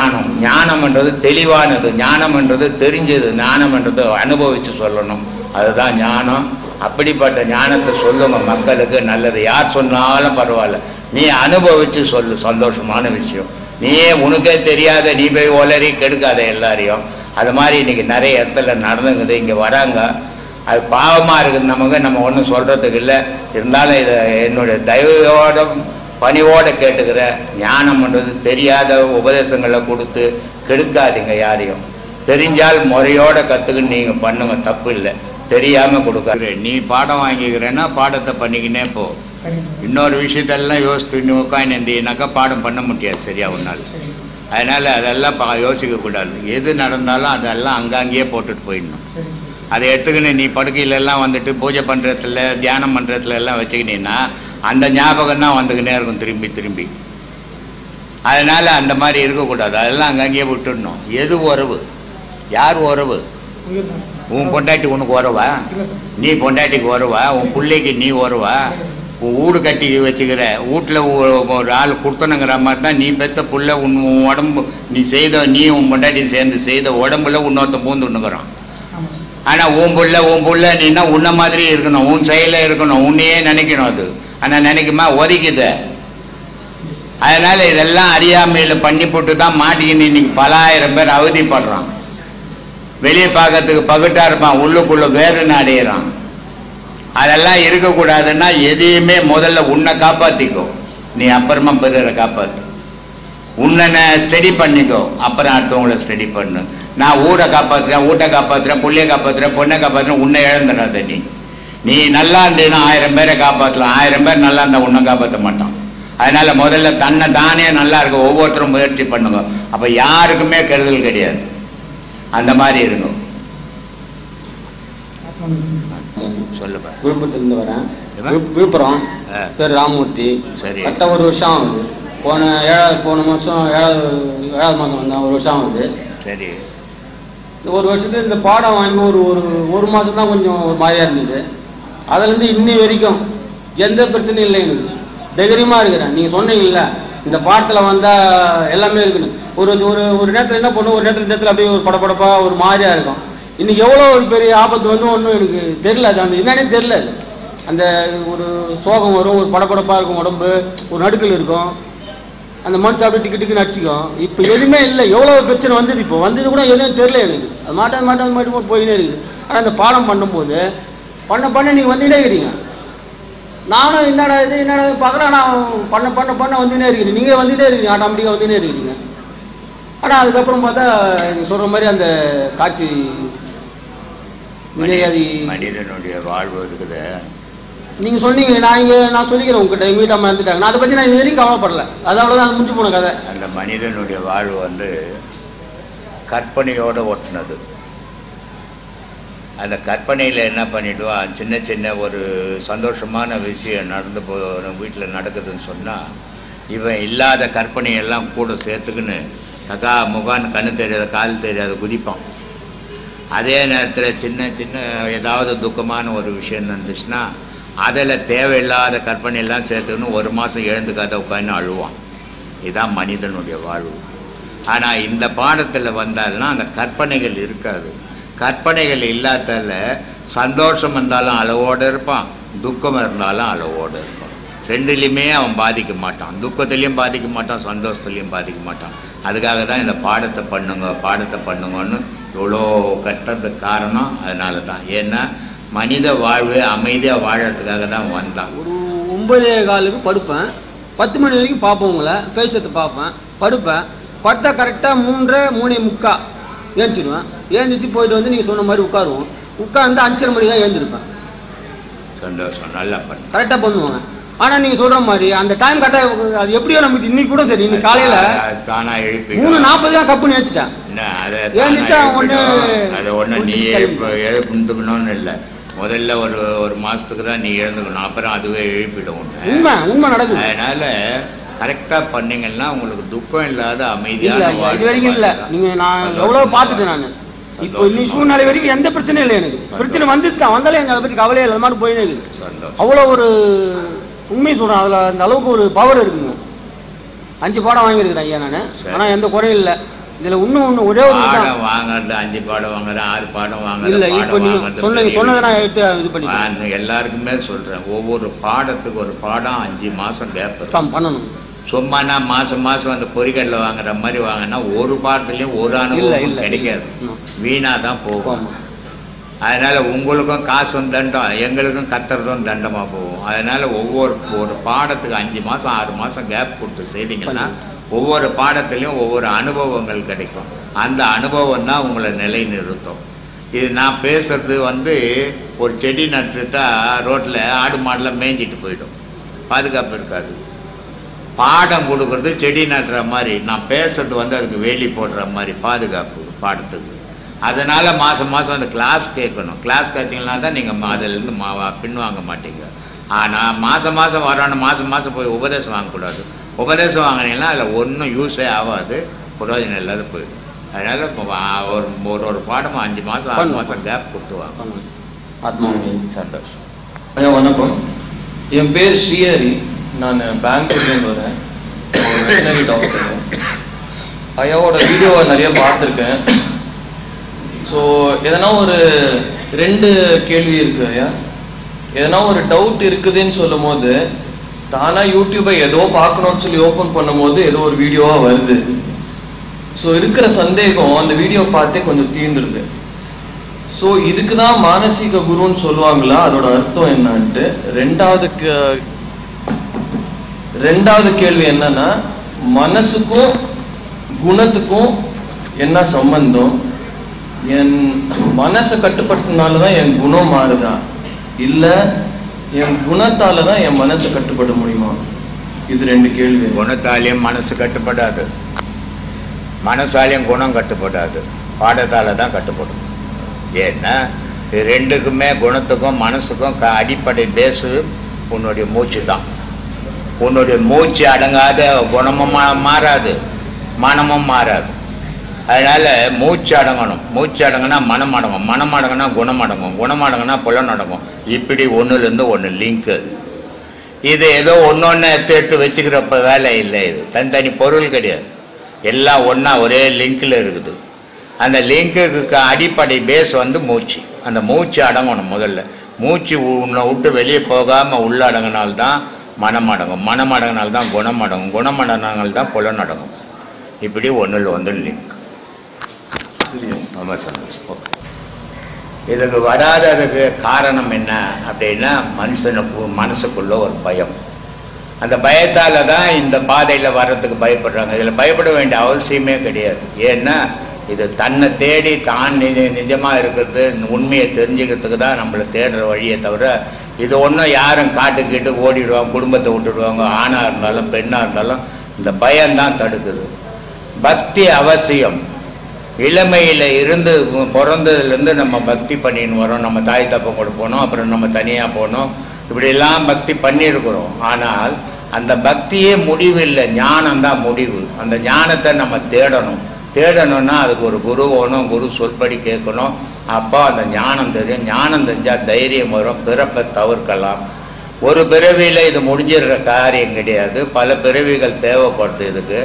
ஞானம். ஞானம்ன்றது தெளிவானது, ஞானம்ன்றது தெரிஞ்சது, ஞானம்ன்றது அனுபவித்து சொல்லணும், அதுதான் ஞானம். அப்படிப்பட்ட ஞானத்தை சொல்லுங்க மக்களுக்கு, நல்லது. யார் சொன்னாலும் பரவாயில்ல, நீ அனுபவித்து சொல்லு, சந்தோஷமான விஷயம். நீயே உனக்கே தெரியாத நீ போய் ஒளறி கெடுக்காத எல்லாரையும். அது மாதிரி இன்றைக்கி நிறைய இடத்துல நடந்துங்குது. இங்கே வராங்க, அது பாவமாக இருக்குது நமக்கு, நம்ம ஒன்றும் சொல்கிறதுக்கு இல்லை. இருந்தாலும் இதை என்னுடைய தயவோட பணிவோடு கேட்டுக்கிற, ஞானம்ன்றது தெரியாத உபதேசங்களை கொடுத்து கெடுக்காதீங்க யாரையும். தெரிஞ்சால் முறையோடு கற்றுக்குன்னு நீங்கள் பண்ணுங்க, தப்பு இல்லை. தெரியாமல் கொடுக்காது. நீ பாடம் வாங்கிக்கிறேன்னா பாடத்தை பண்ணிக்கினே போ. இன்னொரு விஷயத்தெல்லாம் யோசித்து நீ உட்காந்துனாக்கா பாடம் பண்ண முடியாது சரியா ஒன்றால். அதனால் அதெல்லாம் யோசிக்கக்கூடாது. எது நடந்தாலும் அதெல்லாம் அங்கங்கேயே போட்டுட்டு போயிடணும். அதை எடுத்துக்கின்னு நீ படுக்கையிலெல்லாம் வந்துட்டு பூஜை பண்ணுறதுல தியானம் பண்ணுறதுல எல்லாம் வச்சுக்கினீன்னா அந்த ஞாபகம் தான் வந்துக்கினே இருக்கும் திரும்பி திரும்பி. அதனால் அந்த மாதிரி இருக்கக்கூடாது, அதெல்லாம் அங்கங்கேயே விட்டுடணும். எது உறவு, யார் உறவு? உன் பொண்டாட்டி உனக்கு உறவா? நீ பொண்டாட்டிக்கு உறவா? உன் பிள்ளைக்கு நீ உறவா? உன் வீடு கட்டி வச்சுக்கிற வீட்டில் ஒரு ஆள் கொடுத்தனுங்கிற மாதிரி தான் நீ பெற்ற புள்ள உன் உடம்பு நீ செய்த, நீ உன் பொண்டாட்டி சேர்ந்து செய்த உடம்புல இன்னொருத்தன் பூந்துன்னுக்குறான். ஆனால் உன் புள்ள நீன்னா உன்ன மாதிரி இருக்கணும், உன் செயல இருக்கணும், உன்னையே நினைக்கணும். அது ஆனால் நினைக்குமா? ஒதுக்குத. அதனால் இதெல்லாம் அறியாமையில் பண்ணி போட்டு தான் மாட்டிக்கின்னு இன்னைக்கு பல ஆயிரம் பேர் அவதிப்படுறான். வெளியே பார்க்கறதுக்கு பகட்டாக இருப்பான், உள்ளுக்குள்ளே வேதனை அடையிறான். அதெல்லாம் இருக்கக்கூடாதுன்னா எதையுமே முதல்ல உன்னை காப்பாற்றிக்கோ, நீ அப்புறமா பிறரை காப்பாற்று. உன்னை ஸ்டடி பண்ணிக்கோ, அப்புறம் அடுத்தவங்களை ஸ்டடி பண்ணு. நான் ஊரை காப்பாற்றுறேன், வீட்டை காப்பாற்றுறேன், பிள்ளைய காப்பாற்றுறேன், பொண்ணை காப்பாற்றுறேன், உன்னை இழந்துடாத. நீ நல்லா இருந்தீன்னா 1000 பேரை காப்பாற்றலாம். 1000 பேர் நல்லா இருந்தால் உன்னை காப்பாற்ற மாட்டான். அதனால் முதல்ல தன்னை தானே நல்லா இருக்க ஒவ்வொருத்தரும் முயற்சி பண்ணுங்க. அப்போ யாருக்குமே கெடுதல் கிடையாது. அந்த மாதிரி இருக்கும். சொல்லுப்பா. விழுப்புரத்துலேருந்து வரேன். விழுப்புரம், பேர் ராமமூர்த்தி. சரி. கரெக்டாக ஒரு வருஷம் ஆகுது. போன மாதம் ஏழாவது மாதம் வந்தேன். ஒரு வருஷம் ஆகுது. சரி. இந்த ஒரு வருஷத்துல இந்த பாடம் வாங்கி ஒரு மாதம் தான் கொஞ்சம் ஒரு மாதிரியாக இருந்தது. அதுலேருந்து இன்னி வரைக்கும் எந்த பிரச்சனையும் இல்லை. எனக்கு தைரியமாக இருக்கிறேன். நீங்கள் சொன்னீங்கல்ல இந்த பாடத்தில் வந்தால் எல்லாமே இருக்குன்னு. ஒரு நேரத்தில் என்ன பண்ணும், ஒரு நேரத்தில் அப்படியே ஒரு படப்படப்பாக ஒரு மாதிரியாக இருக்கும். இன்றைக்கி எவ்வளோ ஒரு பெரிய ஆபத்து வந்து ஒன்றும் எனக்கு தெரில. அது அந்த என்னன்னே தெரில. அந்த ஒரு சோகம் வரும், ஒரு படப்படப்பாக இருக்கும், உடம்பு ஒரு நடுக்கல் இருக்கும், அந்த மனுஷன் அப்படியே டிக்கெட்டுக்கு நடிச்சிக்கும். இப்போ எதுவுமே இல்லை. எவ்வளோ பிரச்சனை வந்தது, இப்போ வந்தது கூட எதுவும் தெரில எனக்கு. அது மாட்டாது போயினே இருக்குது. ஆனால் அந்த பாடம் பண்ணும்போது பண்ண நீங்கள் வந்துகிட்டே இருக்கிறீங்க. நானும் என்னடா பார்க்குறேன். நான் பண்ண வந்துனே இருக்கிறேன். நீங்கள் வந்துகிட்டே இருக்கிறீங்க, ஆட்டோமேட்டிக்காக வந்துனே இருக்கிறீங்க. ஆனால் அதுக்கப்புறம் பார்த்தா நீங்கள் சொல்கிற மாதிரி அந்த காட்சி மனிதனுடைய வாழ்வு இருக்குது. நீங்கள் சொன்னீங்க, நான் சொல்லிக்கிறேன் உங்ககிட்ட. எங்கள் வீட்டாமல் இருந்துட்டாங்க. நான் அதை பற்றி நான் இது வரைக்கும் கவலைப்படலை. அதாவது அது முடிஞ்சு போன கதை. அந்த மனிதனுடைய வாழ்வு வந்து கற்பனையோடு ஒட்டினது. அந்த கற்பனையில் என்ன பண்ணிவிடுவான், சின்ன சின்ன ஒரு சந்தோஷமான விஷயம் நடந்து வீட்டில் நடக்குதுன்னு சொன்னால் இவன் இல்லாத கற்பனையெல்லாம் கூட சேர்த்துக்குன்னு கக்கா முகான்னு கண்ணு தெரியாத கால் தெரியாத குதிப்பான். அதே நேரத்தில் சின்ன சின்ன ஏதாவது துக்கமான ஒரு விஷயம் நடந்துச்சுன்னா அதில் தேவையில்லாத கற்பனையெல்லாம் சேர்த்துக்கணும். ஒரு மாதம் எழுந்துக்காத உட்காந்து அழுவான். இதுதான் மனிதனுடைய வாழ்வு. ஆனால் இந்த பாடத்தில் வந்தால்னா அந்த கற்பனைகள் இருக்காது. கற்பனைகள் இல்லாதால சந்தோஷம் இருந்தாலும் அளவோடு இருப்பான், துக்கம் இருந்தாலும் அளவோடு இருப்பான். ரெண்டுலேயுமே அவன் பாதிக்க மாட்டான். துக்கத்துலேயும் பாதிக்க மாட்டான், சந்தோஷத்துலேயும் பாதிக்க மாட்டான். அதுக்காக தான் இந்த பாடத்தை பண்ணுங்கன்னு இவ்வளோ கட்டுறதுக்கு காரணம் அதனால தான். ஏன்னா மனித வாழ்வு அமைதியாக வாழறதுக்காக தான் வந்தான். ஒரு 9:15 படுப்பேன், 10 மணி வரைக்கும் பார்ப்பேன், உங்களை பேசுறது பார்ப்பேன், படுப்பேன். படுத்தா கரெக்டாக 3:45 ஏஞ்சிடுவேன். ஏந்திச்சு போயிட்டு வந்து நீங்கள் சொன்ன மாதிரி உட்காருவோம். உட்காந்து 5:30 மணி தான் ஏந்திருப்பேன். சந்தோஷம், நல்லா பண்ணு, கரெக்டாக பண்ணுவாங்க. ஆனால் நீங்கள் சொல்கிற மாதிரி அந்த டைம் கரெக்டாக அது எப்படியோ நமக்கு இன்னைக்கு கூட சரி. இன்னைக்கு காலையில் தானாக எழுப்பி 3:40 தான் கப்புன்னு ஏச்சிட்டேன். ஏந்திச்சா ஒன்று நீ எழுப்புணுன்னு இல்லை. முதல்ல ஒரு மாதத்துக்கு தான் நீ எழுந்துக்கணும், அப்புறம் அதுவே எழுப்பிடும். உண்மை நடக்குது. அதனால கரெக்டாக பண்ணீங்கன்னா உங்களுக்கு துக்கம் இல்லாத அமைதியாக இது வரைக்கும் இல்லை. நீங்கள் நான் எவ்வளோ பார்த்துட்டேன். நான் இப்போ இன்னைக்கு சூழ்நிலை வரைக்கும் எந்த பிரச்சனையும் இல்லை. எனக்கு பிரச்சனை வந்துட்டு தான் வந்தாலும் எனக்கு அதை பற்றி கவலையே இல்லை. மாதிரி போயினே இருக்குது. அவ்வளோ ஒரு உண்மையை சொல்கிறேன். அதில் அந்த அளவுக்கு ஒரு பவர் இருக்குங்க. 5 பாடம் வாங்கியிருக்கிறேன் ஐயா நான். ஆனால் எந்த குறையும் இல்லை. இதில் இன்னும் ஒரே ஒரு பாடம் வாங்குறது 5 பாடம் வாங்குறேன் 6 பாடம் வாங்குறேன். இல்லை, இப்போ நீங்கள் சொன்னதை நான் எடுத்து இது பண்ணி எல்லாருக்குமே சொல்கிறேன், ஒவ்வொரு பாடத்துக்கு ஒரு பாடம் 5 மாதம் கேப் பண்ணணும். சும்மா நான் மாதம் அந்த பொறிக்கடலை வாங்குற மாதிரி வாங்கினா ஒரு பாடத்துலேயும் ஒரு அனுபவம் கிடைக்காது, வீணாக தான் போகும். அதனால் உங்களுக்கும் காசும் தண்டம், எங்களுக்கும் கத்துறதும் தண்டமாக போகும். அதனால் ஒரு பாடத்துக்கு 5 மாதம் 6 மாதம் கேப் கொடுத்து செய்தீங்கன்னா ஒவ்வொரு பாடத்துலேயும் ஒவ்வொரு அனுபவங்கள் கிடைக்கும். அந்த அனுபவம் தான் உங்களை நிலை நிறுத்தும். இது நான் பேசுறது ஒரு செடி நட்டுட்டா ரோட்டில் ஆடு மாடெலாம் மேய்ஞ்சிட்டு போயிடும், பாதுகாப்பு இருக்காது. பாடம் கொடுக்குறது செடி நட்டுற மாதிரி, நான் பேசுறது அதுக்கு வேலி போடுற மாதிரி பாதுகாப்பு பாடத்துக்கு. அதனால் மாதம் அந்த கிளாஸ் கேட்கணும். கிளாஸ் கேட்டிங்கன்னா தான் நீங்கள் அதிலேருந்து பின்வாங்க மாட்டீங்க. ஆனால் மாதம் வரணும், மாதம் போய் உபதேசம் வாங்கக்கூடாது. உபதேசம் வாங்கினீங்கன்னா அதில் ஒன்றும் யூஸே ஆகாது, பிரயோஜனம் இல்லாத போயிடும். அதனால் ஒரு பாடமாக 5 மாதம் 6 மாதம் கேப் கொடுத்துவாங்க. சந்தோஷம். ஐயா வணக்கம், என் பேர் ஸ்ரீஹரி, நான் பெங்களூர்லேருந்து வரேன், வெட்டினரி டாக்டர். ஐயாவோட வீடியோவை நிறைய பார்த்துருக்கேன். ஸோ எதனா ஒரு 2 கேள்வி இருக்குது ஐயா. எதனா ஒரு டவுட் இருக்குதுன்னு சொல்லும் போது தானாக யூடியூப்பை ஏதோ பார்க்கணும்னு சொல்லி ஓப்பன் பண்ணும் போது ஏதோ ஒரு வீடியோவாக வருது. ஸோ இருக்கிற சந்தேகம் அந்த வீடியோ பார்த்தே கொஞ்சம் தீர்ந்துடுது. ஸோ இதுக்கு தான் மானசீக குருன்னு சொல்லுவாங்களா, அதோட அர்த்தம் என்னன்ட்டு. ரெண்டாவது கேள்வி என்னன்னா, மனசுக்கும் குணத்துக்கும் என்ன சம்பந்தம்? என் மனசை கட்டுப்படுத்தினால தான் என் குணம் மாறுதா, இல்லை என் குணத்தால தான் என் மனசை கட்டுப்பட முடியுமா? இது 2 கேள்வி. குணத்தாலையும் மனசு கட்டுப்படாது, மனசாலையும் குணம் கட்டுப்படாது, பாடத்தால தான் கட்டுப்படும். ஏன்னா இது 2க்குமே, குணத்துக்கும் மனசுக்கும் அடிப்படை பேஸு உன்னுடைய மூச்சு தான். உன்னுடைய மூச்சு அடங்காத குணமும் மாறாது, மனமும் மாறாது. அதனால் மூச்சு அடங்கணும், மூச்சு அடங்கினா மனம் அடங்கும், மனம் அடங்கினா குணம் அடங்கும், குணம் அடங்கினா புலன் அடங்கும். இப்படி ஒன்றுலேருந்து ஒன்று லிங்க்கு. இது ஏதோ ஒன்று எடுத்து வச்சுக்கிறப்ப வேலை இல்லை, இது தனித்தனி பொருள் கிடையாது, எல்லாம் ஒன்றா ஒரே லிங்கில் இருக்குது. அந்த லிங்க்குக்கு அடிப்படை பேஸ் மூச்சு. அந்த மூச்சு அடங்கணும். முதல்ல மூச்சு உன்னை விட்டு வெளியே போகாமல் உள்ள அடங்கினால்தான் மனம் அடங்கும், மனம் அடங்கினால்தான் குணம் அடங்கும், குணம் அடங்கினால்தான் புலன் அடங்கும். இப்படி ஒன்றில் லிங்க். ரொம்ப சந்தோஷம். இதுக்கு வராததுக்கு காரணம் என்ன அப்படின்னா, மனசுக்குள்ள ஒரு பயம். அந்த பயத்தால் தான் இந்த பாதையில் வர்றதுக்கு பயப்படுறாங்க. இதில் பயப்பட வேண்டிய அவசியமே கிடையாது. ஏன்னா இது தன்னை தேடி தான் நிஜமாக இருக்கிறது, உண்மையை தெரிஞ்சுக்கிறதுக்கு தான் நம்மளை தேடுற வழியை தவிர இது ஒன்றும் யாரும் காட்டுக்கிட்டு ஓடிடுவாங்க, குடும்பத்தை விட்டுடுவாங்க. ஆணாக இருந்தாலும் பெண்ணாக இருந்தாலும் இந்த பயம்தான் தடுக்குது. பக்தி அவசியம். இளமையில் இருந்து பிறந்ததுலேருந்து நம்ம பக்தி பண்ணின்னு வரோம். நம்ம தாய் தப்பம் கூட போனோம், அப்புறம் நம்ம தனியாக போனோம், இப்படிலாம் பக்தி பண்ணியிருக்கிறோம். ஆனால் அந்த பக்தியே முடிவு இல்லை, ஞானம்தான் முடிவு. அந்த ஞானத்தை நம்ம தேடணும்னா அதுக்கு ஒரு குரு வேணும், குரு சொல்படி கேட்கணும். அப்போ அந்த ஞானம் தெரியும். ஞானம் தெரிஞ்சால் தைரியம் வரும், பிறப்பை தவிர்க்கலாம். ஒரு பிறவியில் இது முடிஞ்சிடுற காரியம் கிடையாது, பல பிறவிகள் தேவைப்படுது இதுக்கு.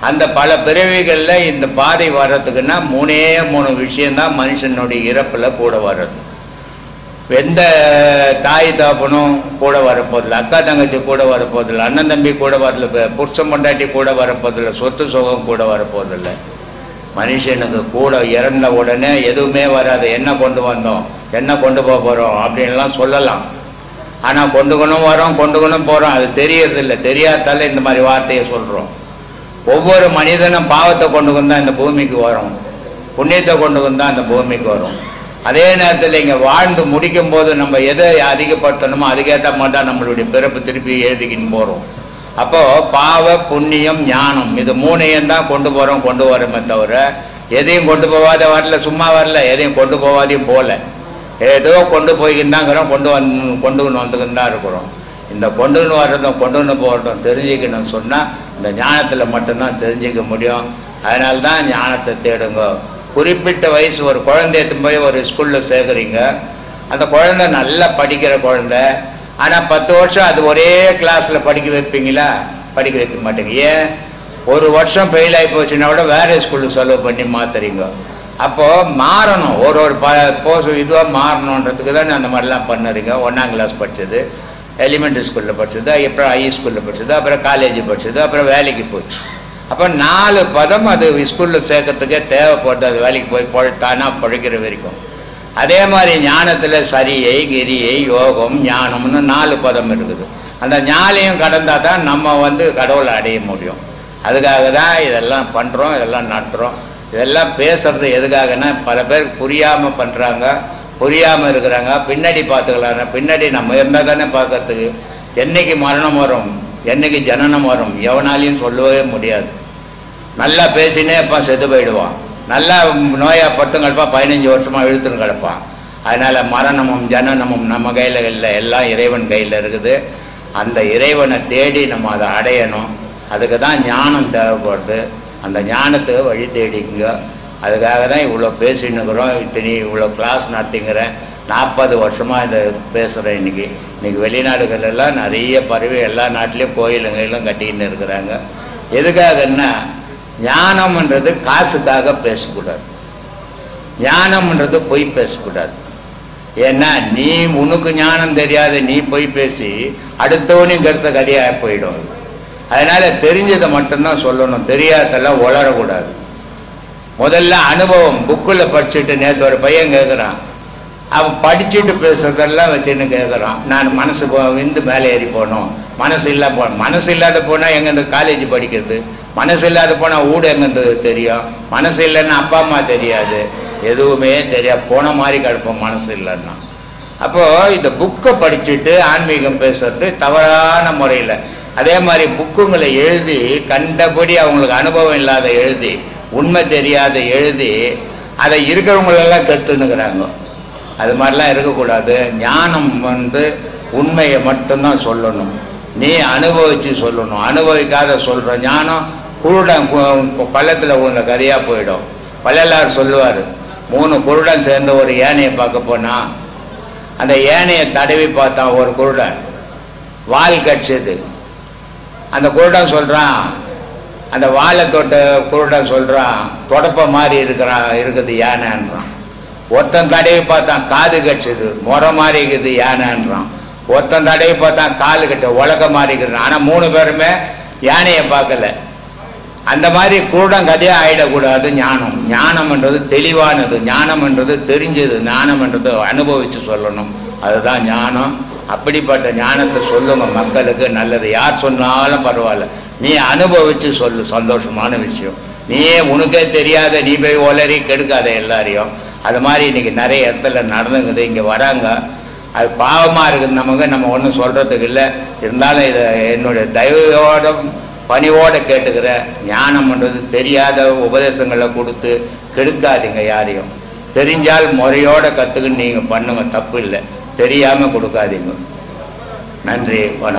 அந்த பல பிறவிகளில் இந்த பாதை வர்றதுக்குன்னா 3 விஷயந்தான் மனுஷனுடைய இறப்பில் கூட வர்றது. எந்த தாய் தாப்பனும் கூட வரப்போதில்லை, அக்கா தங்கச்சி கூட வரப்போதில்லை, அண்ணன் தம்பி கூட வரல, புருஷன் பொண்டாட்டி கூட வரப்போதில்லை, சொத்து சுகம் கூட வரப்போதில்லை. மனுஷனுக்கு கூட இறந்த உடனே எதுவுமே வராது. என்ன கொண்டு வந்தோம், என்ன கொண்டு போக போகிறோம் அப்படின்லாம் சொல்லலாம். ஆனால் கொண்டுக்கணும் வரோம், கொண்டுக்கணும் போகிறோம், அது தெரியறதில்லை. தெரியாதால இந்த மாதிரி வார்த்தையை சொல்கிறோம். ஒவ்வொரு மனிதனும் பாவத்தை கொண்டு வந்தால் இந்த பூமிக்கு வரும், புண்ணியத்தை கொண்டு வந்தால் இந்த பூமிக்கு வரும். அதே நேரத்தில் இங்கே வாழ்ந்து முடிக்கும் போது நம்ம எதை அதிகப்படுத்தணுமோ அதுக்கேற்ற மாதிரி தான் நம்மளுடைய பிறப்பு திருப்பி எழுதிக்கின்னு போகிறோம். அப்போது பாவ புண்ணியம் ஞானம் இது 3 தான் கொண்டு வரோமே தவிர எதையும் கொண்டு போகாத வரல, சும்மா வரல, எதையும் கொண்டு போகாதையும் போகல. ஏதோ கொண்டு போய்கின்னு தாங்கிறோம், கொண்டுன்னு வந்துக்கின்னு தான் இருக்கிறோம். இந்த கொண்டுன்னு வர்றதும் கொண்டுன்னு போகிறதும் தெரிஞ்சுக்கணும்னு சொன்னால் இந்த ஞானத்தில் மட்டும்தான் தெரிஞ்சிக்க முடியும். அதனால தான் ஞானத்தை தேடுங்க. குறிப்பிட்ட வயசு ஒரு குழந்தைய போய் ஒரு ஸ்கூலில் சேர்க்குறீங்க, அந்த குழந்தை நல்லா படிக்கிற குழந்தை. ஆனால் 10 வருஷம் அது ஒரே கிளாஸில் படிக்க வைப்பீங்களா? படிக்க வைக்க மாட்டேங்க. ஏன்? ஒரு வருஷம் ஃபெயில் ஆகி போச்சுன்னா கூட வேறு ஸ்கூலுக்கு செலவு பண்ணி மாற்றுறீங்க. அப்போது மாறணும், ஒரு இதுவாக மாறணுன்றதுக்கு தான் அந்த மாதிரிலாம் பண்ணுறீங்க. 1ஆம் கிளாஸ் படித்தது, எலிமெண்ட்ரி ஸ்கூலில் படித்தது, அப்புறம் ஹை ஸ்கூலில் படித்தது, அப்புறம் காலேஜ் படித்தது, அப்புறம் வேலைக்கு போச்சு. அப்போ 4 பதம் அது ஸ்கூலில் சேர்க்கறதுக்கே தேவைப்படுது. அது வேலைக்கு போய் தானாக பழைக்கிற வரைக்கும். அதே மாதிரி ஞானத்தில் சரியை, கிரியை, யோகம், ஞானம்னு 4 பதம் இருக்குது. அந்த ஞானையும் கடந்தால் தான் நம்ம கடவுளை அடைய முடியும். அதுக்காக தான் இதெல்லாம் பண்ணுறோம், இதெல்லாம் நடத்துகிறோம். இதெல்லாம் பேசுறது எதுக்காகனா பல பேருக்கு புரியாமல் பண்ணுறாங்க, புரியாமல் இருக்கிறாங்க. பின்னாடி பார்த்துக்கலாம், பின்னாடி நம்ம இருந்தால் தானே பார்க்கறதுக்கு. என்னைக்கு மரணம் வரும், என்னைக்கு ஜனனம் வரும் எவனாலையும் சொல்லவே முடியாது. நல்லா பேசினே அப்பா செத்து போயிடுவான், நல்லா நோயாக பட்டும் கிடப்பான், 15 வருஷமாக இழுத்துன்னு கிடப்பான். அதனால் மரணமும் ஜனனமும் நம்ம கையில் இல்லை, எல்லாம் இறைவன் கையில் இருக்குது. அந்த இறைவனை தேடி நம்ம அதை அடையணும். அதுக்கு தான் ஞானம் தேவைப்படுது. அந்த ஞானத்தை வழி தேடிக்குங்க. அதுக்காக தான் இவ்வளோ பேசின்னுக்கிறோம், இவ்வளோ கிளாஸ் நடத்திங்கிறேன். 40 வருஷமாக இதை பேசுகிறேன். இன்றைக்கி வெளிநாடுகளெல்லாம் நிறைய பறவை எல்லா நாட்டிலையும் கோயிலுங்களும் கட்டிக்கின்னு இருக்கிறாங்க. எதுக்காகன்னா ஞானம்ன்றது காசுக்காக பேசக்கூடாது, ஞானம்ன்றது பொய் பேசக்கூடாது. ஏன்னா நீ உனக்கு ஞானம் தெரியாத நீ பொய் பேசி அடுத்தவனையும் கெடுத்த கதையாக போயிடும். அதனால் தெரிஞ்சதை மட்டும்தான் சொல்லணும், தெரியாததெல்லாம் உளரக்கூடாது. முதல்ல அனுபவம். புக்கில் படிச்சுட்டு நேற்று ஒரு பையன் கேட்குறான், அவன் படிச்சுட்டு பேசுறதெல்லாம் வச்சுன்னு கேட்குறான். நான் மனசு மேலே ஏறி போகணும், மனசு இல்லாத போனால் எங்கேருந்து காலேஜ் படிக்கிறது, மனசு இல்லாத போனால் ஊடு எங்கேருந்து தெரியும், மனசு இல்லைன்னா அப்பா அம்மா தெரியாது, எதுவுமே தெரியாது, போன மாதிரி கிடப்போம் மனசு இல்லைன்னா. அப்போது இந்த புக்கை படிச்சுட்டு ஆன்மீகம் பேசுறது தவறான முறையில். அதே மாதிரி புக்குங்களை எழுதி கண்டபடி அவங்களுக்கு அனுபவம் இல்லாத எழுதி, உண்மை தெரியாத எழுதி, அதை இருக்கிறவங்களெல்லாம் கெடுத்துன்னுக்கிறாங்க. அது மாதிரிலாம் இருக்கக்கூடாது. ஞானம் உண்மையை மட்டும்தான் சொல்லணும், நீ அனுபவித்து சொல்லணும். அனுபவிக்காத சொல்கிற ஞானம் குருடன் பள்ளத்தில் உள்ள கரியாக போயிடும். பள்ளலார் சொல்லுவார், 3 குருடன் சேர்ந்து ஒரு யானையை பார்க்க போனால் அந்த யானையை தடவி பார்த்தான் ஒரு குருடன், வால் கட்சிது. அந்த குருடன் சொல்கிறான், அந்த வாழை தொட்ட குருடன் சொல்கிறான், தொடப்ப மாதிரி இருக்குது யானைன்றான். ஒருத்தன் தடவி பார்த்தான், காது கட்சிது, முறை மாதிரி இருக்குது யானைன்றான். ஒருத்தன் தடவி பார்த்தான், காலு கட்சி உலக மாதிரி இருக்குது. ஆனால் 3 பேருமே யானையை பார்க்கல. அந்த மாதிரி குருடன் கதையாக ஆகிடக்கூடாது. ஞானம்ன்றது தெளிவானது, ஞானம்ன்றது தெரிஞ்சது, ஞானம்ன்றது அனுபவித்து சொல்லணும். அதுதான் ஞானம். அப்படிப்பட்ட ஞானத்தை சொல்லுங்க மக்களுக்கு, நல்லது. யார் சொன்னாலும் பரவாயில்ல, நீ அனுபவித்து சொல்லு, சந்தோஷமான விஷயம். நீயே உனக்கே தெரியாத நீ போய் ஒளறி கெடுக்காத எல்லாரையும். அது மாதிரி இன்றைக்கி நிறைய இடத்துல நடந்துங்குது. இங்கே வராங்க, அது பாவமாக இருக்குது நமக்கு, நம்ம ஒன்றும் சொல்கிறதுக்கு இல்லை. இருந்தாலும் இதை என்னுடைய தயவோட பணிவோடு கேட்டுக்கிற, ஞானம்ன்றது தெரியாத உபதேசங்களை கொடுத்து கெடுக்காதீங்க யாரையும். தெரிஞ்சால் முறையோடு கற்றுக்குன்னு நீங்கள் பண்ணுங்க, தப்பு இல்லை. தெரியாமல் கொடுக்காதீங்க. நன்றி, வணக்கம்.